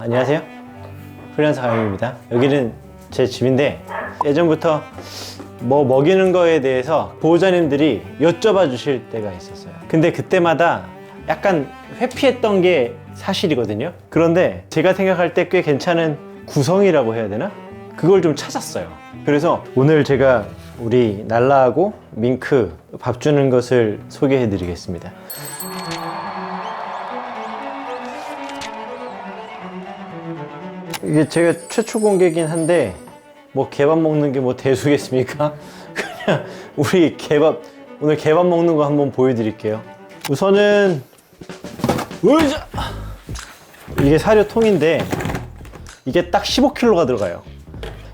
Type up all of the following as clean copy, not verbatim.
안녕하세요, 프리랜서 가영입니다. 여기는 제 집인데 예전부터 뭐 먹이는 거에 대해서 보호자님들이 여쭤봐 주실 때가 있었어요. 근데 그때마다 약간 회피했던 게 사실이거든요. 그런데 제가 생각할 때 꽤 괜찮은 구성이라고 해야 되나? 그걸 좀 찾았어요. 그래서 오늘 제가 우리 날라하고 밍크 밥 주는 것을 소개해 드리겠습니다. 이게 제가 최초 공개긴 한데 뭐 개밥 먹는 게 뭐 대수겠습니까? 그냥 우리 오늘 개밥 먹는 거 한번 보여드릴게요. 우선은 으이자! 이게 사료통인데 이게 딱 15kg가 들어가요.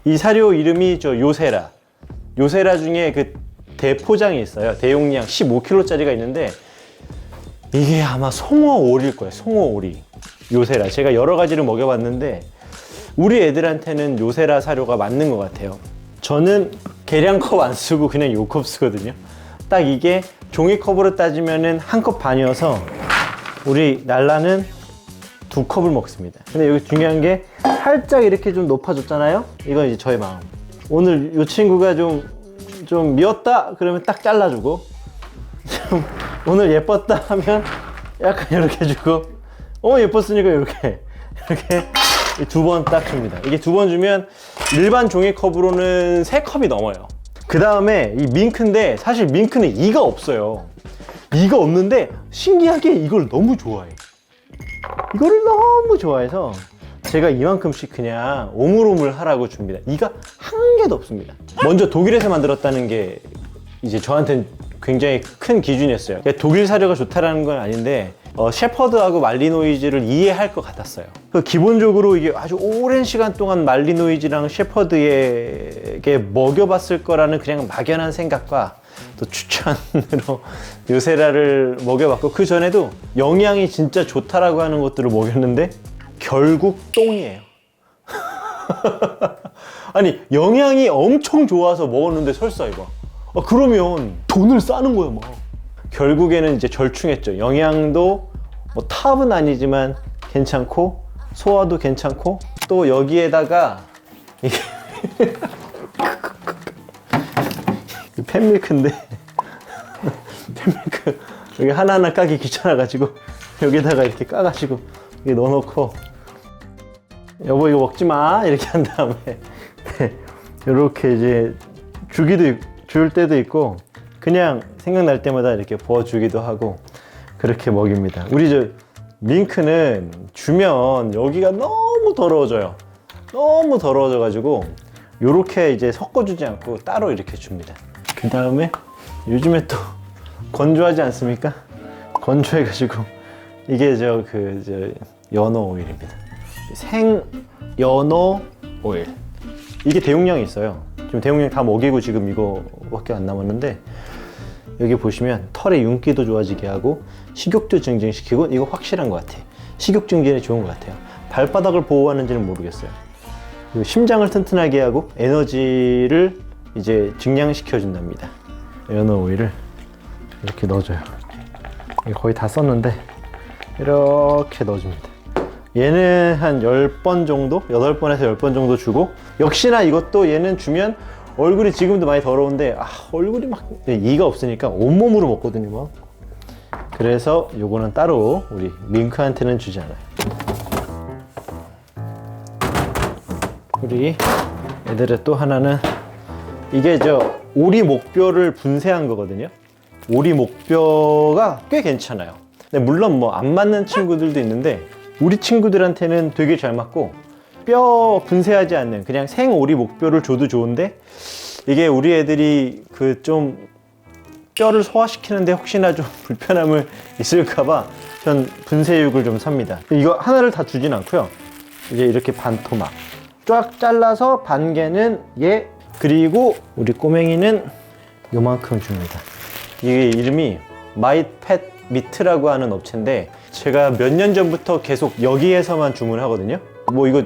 이 사료 이름이 요세라. 요세라 중에 그 대포장이 있어요. 대용량 15kg짜리가 있는데 이게 아마 송어오리일 거예요. 송어오리. 요세라. 제가 여러 가지를 먹여봤는데 우리 애들한테는 요세라 사료가 맞는 것 같아요. 저는 계량컵 안 쓰고 그냥 요 컵 쓰거든요. 딱 이게 종이컵으로 따지면은 한 컵 반이어서 우리 날라는 2컵을 먹습니다. 근데 여기 중요한 게 살짝 이렇게 좀 높아졌잖아요. 이건 이제 저의 마음. 오늘 이 친구가 좀 미웠다 그러면 딱 잘라주고, 오늘 예뻤다 하면 약간 이렇게 주고, 예뻤으니까 이렇게 2번 딱 줍니다. 이게 2번 주면 일반 종이컵으로는 3컵이 넘어요. 그 다음에 이 밍크인데 사실 밍크는 이가 없어요. 이가 없는데 신기하게 이걸 너무 좋아해. 이거를 너무 좋아해서 제가 이만큼씩 그냥 오물오물 하라고 줍니다. 이가 한 개도 없습니다. 먼저 독일에서 만들었다는 게 이제 저한테는 굉장히 큰 기준이었어요. 독일 사료가 좋다라는 건 아닌데 셰퍼드하고 말리노이즈를 이해할 것 같았어요. 기본적으로 이게 아주 오랜 시간 동안 말리노이즈랑 셰퍼드에게 먹여봤을 거라는 그냥 막연한 생각과 또 추천으로 요세라를 먹여봤고, 그 전에도 영양이 진짜 좋다라고 하는 것들을 먹였는데 결국 똥이에요. 아니, 영양이 엄청 좋아서 먹었는데 설사 이거 그러면 돈을 싸는 거야 막. 결국에는 이제 절충했죠. 영양도 뭐 탑은 아니지만 괜찮고 소화도 괜찮고, 또 여기에다가 이게 팬밀크인데 팬밀크 여기 하나하나 까기 귀찮아가지고 여기다가 이렇게 까가지고 이렇게 넣어놓고, 여보 이거 먹지마 이렇게 한 다음에 이렇게 이제 줄 때도 있고 그냥 생각날 때마다 이렇게 부어주기도 하고 그렇게 먹입니다. 우리 밍크는 주면 여기가 너무 더러워져요. 너무 더러워져가지고 요렇게 이제 섞어주지 않고 따로 이렇게 줍니다. 그 다음에 요즘에 또 건조하지 않습니까? 건조해가지고 이게 연어 오일입니다. 생 연어 오일. 이게 대용량이 있어요. 지금 대용량 다 먹이고 지금 이거밖에 안 남았는데, 여기 보시면 털의 윤기도 좋아지게 하고 식욕도 증진시키고, 이거 확실한 것 같아요. 식욕 증진에 좋은 것 같아요. 발바닥을 보호하는지는 모르겠어요. 그리고 심장을 튼튼하게 하고 에너지를 이제 증량시켜 준답니다. 연어 오일을 이렇게 넣어줘요. 거의 다 썼는데 이렇게 넣어줍니다. 얘는 한 10번 정도? 8번에서 10번 정도 주고, 역시나 이것도 얘는 주면 얼굴이 지금도 많이 더러운데 얼굴이 막 이가 없으니까 온몸으로 먹거든요 막. 그래서 요거는 따로 우리 밍크한테는 주지 않아요. 우리 애들의 또 하나는 이게 오리 목뼈를 분쇄한 거거든요. 오리 목뼈가 꽤 괜찮아요. 근데 물론 뭐 안 맞는 친구들도 있는데 우리 친구들한테는 되게 잘 맞고, 뼈 분쇄하지 않는 그냥 생 오리 목뼈를 줘도 좋은데, 이게 우리 애들이 좀 뼈를 소화시키는데 혹시나 좀 불편함을 있을까봐 전 분쇄육을 좀 삽니다. 이거 하나를 다 주진 않고요. 이제 이렇게 반토막 쫙 잘라서 반 개는 얘, 그리고 우리 꼬맹이는 요만큼 줍니다. 이게 이름이 마이펫 미트라고 하는 업체인데, 제가 몇 년 전부터 계속 여기에서만 주문하거든요. 뭐 이거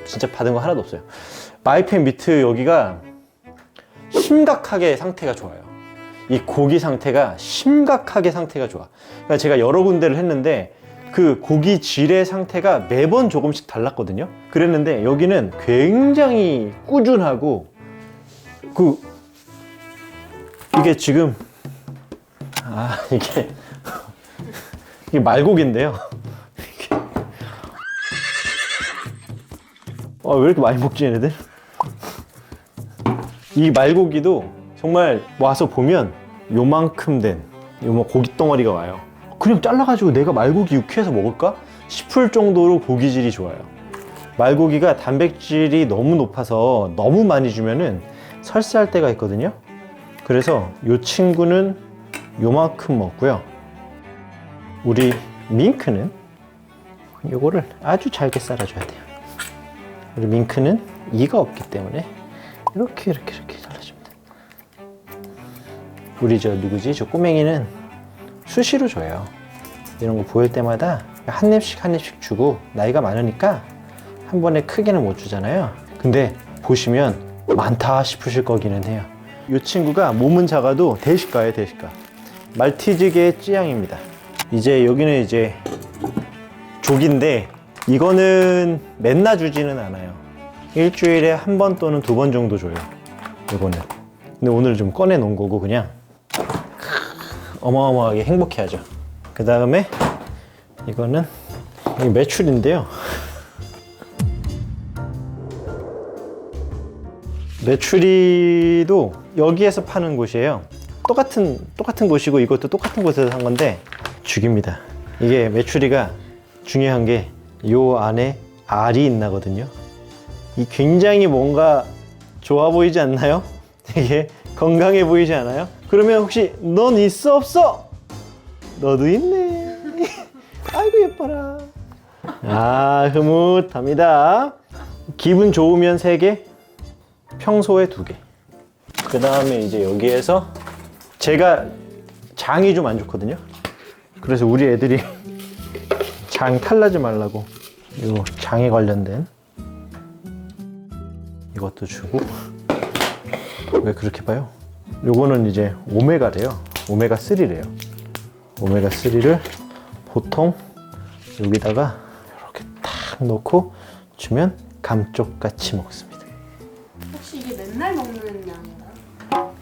진짜 받은 거 하나도 없어요. 마이펫 미트 여기가 심각하게 상태가 좋아요. 이 고기 상태가 심각하게 상태가 좋아. 그러니까 제가 여러 군데를 했는데 그 고기 질의 상태가 매번 조금씩 달랐거든요. 그랬는데 여기는 굉장히 꾸준하고 이게 지금 이게 말고기인데요. 왜 이렇게 많이 먹지 얘네들? 이 말고기도 정말 와서 보면 요만큼 된 고기 덩어리가 와요. 그냥 잘라가지고 내가 말고기 육회해서 먹을까 싶을 정도로 고기질이 좋아요. 말고기가 단백질이 너무 높아서 너무 많이 주면은 설사할 때가 있거든요. 그래서 이 친구는 요만큼 먹고요. 우리 밍크는 요거를 아주 잘게 썰어줘야 돼요. 우리 밍크는 이가 없기 때문에 이렇게 잘라줍니다. 우리 저 꼬맹이는 수시로 줘요. 이런 거 보일 때마다 한 입씩 주고, 나이가 많으니까 한 번에 크게는 못 주잖아요. 근데 보시면 많다 싶으실 거기는 해요. 이 친구가 몸은 작아도 대식가예요, 대식가. 말티즈계의 찌양입니다. 이제 여기는 이제 족인데 이거는 맨날 주지는 않아요. 일주일에 한 번 또는 2번 정도 줘요, 이거는. 근데 오늘 좀 꺼내 놓은 거고 그냥 어마어마하게 행복해 하죠. 그 다음에 이거는 메추리인데요. 메추리도 여기에서 파는 곳이에요. 똑같은 곳이고 이것도 똑같은 곳에서 산 건데 죽입니다. 이게 메추리가 중요한 게 요 안에 알이 있나거든요. 이 굉장히 뭔가 좋아 보이지 않나요? 되게 건강해 보이지 않아요? 그러면 혹시 넌 있어 없어? 너도 있네. 아이고 예뻐라. 흐뭇합니다. 기분 좋으면 3개, 평소에 2개. 그 다음에 이제 여기에서 제가 장이 좀 안 좋거든요. 그래서 우리 애들이 장 탈나지 말라고 요 장에 관련된 이것도 주고. 왜 그렇게 봐요? 요거는 이제 오메가래요. 오메가3래요. 오메가3를 보통 여기다가 이렇게 탁 넣고 주면 감쪽같이 먹습니다. 혹시 이게 맨날 먹는 양인가요?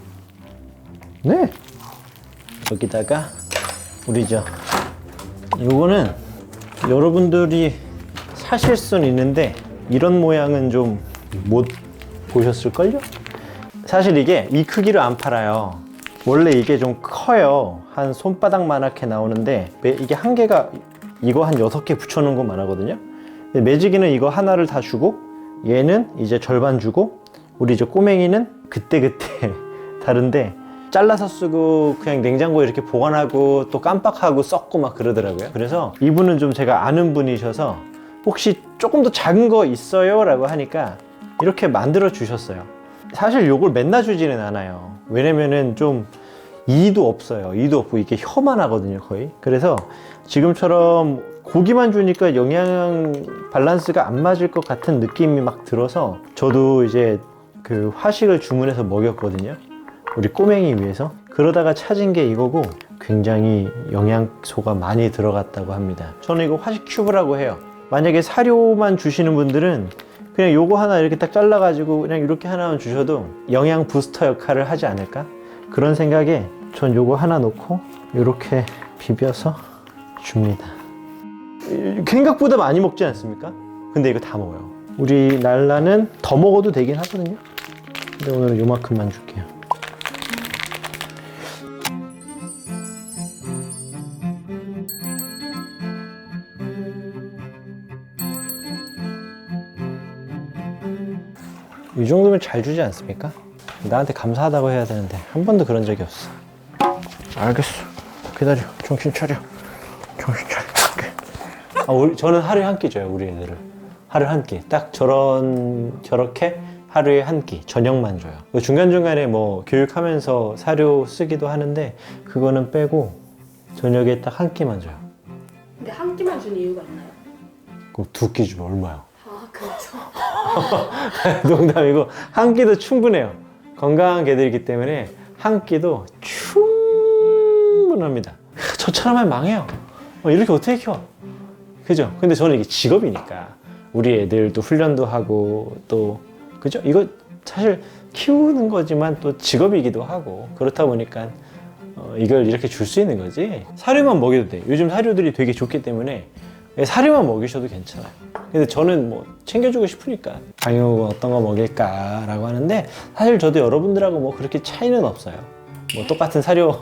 네. 여기다가 우리 요거는 여러분들이 사실 수는 있는데 이런 모양은 좀 못 보셨을걸요? 사실 이게 이 크기로 안 팔아요. 원래 이게 좀 커요. 한 손바닥만하게 나오는데 이게 한 개가 이거 한 6개 붙여놓은 것만 하거든요. 근데 매직이는 이거 하나를 다 주고 얘는 이제 절반 주고 우리 꼬맹이는 그때그때 다른데 잘라서 쓰고 그냥 냉장고에 이렇게 보관하고 또 깜빡하고 썩고 막 그러더라고요. 그래서 이분은 좀 제가 아는 분이셔서 혹시 조금 더 작은 거 있어요? 라고 하니까 이렇게 만들어 주셨어요. 사실 요걸 맨날 주지는 않아요. 왜냐면은 좀 이도 없어요. 이도 없고 이게 혀만 하거든요, 거의. 그래서 지금처럼 고기만 주니까 영양 밸런스가 안 맞을 것 같은 느낌이 막 들어서 저도 이제 그 화식을 주문해서 먹였거든요. 우리 꼬맹이 위해서. 그러다가 찾은 게 이거고 굉장히 영양소가 많이 들어갔다고 합니다. 저는 이거 화식 큐브라고 해요. 만약에 사료만 주시는 분들은 그냥 요거 하나 이렇게 딱 잘라가지고 그냥 이렇게 하나만 주셔도 영양 부스터 역할을 하지 않을까? 그런 생각에 전 요거 하나 놓고 이렇게 비벼서 줍니다. 생각보다 많이 먹지 않습니까? 근데 이거 다 먹어요. 우리 날라는 더 먹어도 되긴 하거든요. 근데 오늘은 요만큼만 줄게요. 이 정도면 잘 주지 않습니까? 나한테 감사하다고 해야 되는데 한 번도 그런 적이 없어. 알겠어. 기다려. 정신 차려. 정신 차려. 저는 하루에 한 끼 줘요, 우리 애들을. 하루에 한 끼. 딱 저렇게 하루에 한 끼. 저녁만 줘요. 중간중간에 뭐 교육하면서 사료 쓰기도 하는데 그거는 빼고 저녁에 딱 한 끼만 줘요. 근데 한 끼만 주는 이유가 있나요? 그럼 2끼 주면 얼마야? 아, 그래서? 농담이고 한 끼도 충분해요. 건강한 개들이기 때문에 한 끼도 충분합니다. 저처럼 하면 망해요. 이렇게 어떻게 키워? 그죠? 근데 저는 이게 직업이니까 우리 애들도 훈련도 하고 또 그죠? 이거 사실 키우는 거지만 또 직업이기도 하고 그렇다 보니까 이걸 이렇게 줄 수 있는 거지. 사료만 먹여도 돼. 요즘 사료들이 되게 좋기 때문에 사료만 먹이셔도 괜찮아요. 근데 저는 뭐 챙겨주고 싶으니까 강유 어떤 거 먹일까라고 하는데 사실 저도 여러분들하고 뭐 그렇게 차이는 없어요. 뭐 똑같은 사료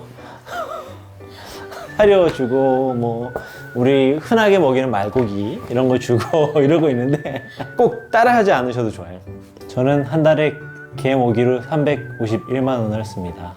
주고 뭐 우리 흔하게 먹이는 말고기 이런 거 주고 이러고 있는데 꼭 따라하지 않으셔도 좋아요. 저는 한 달에 개 먹이로 351만 원을 씁니다.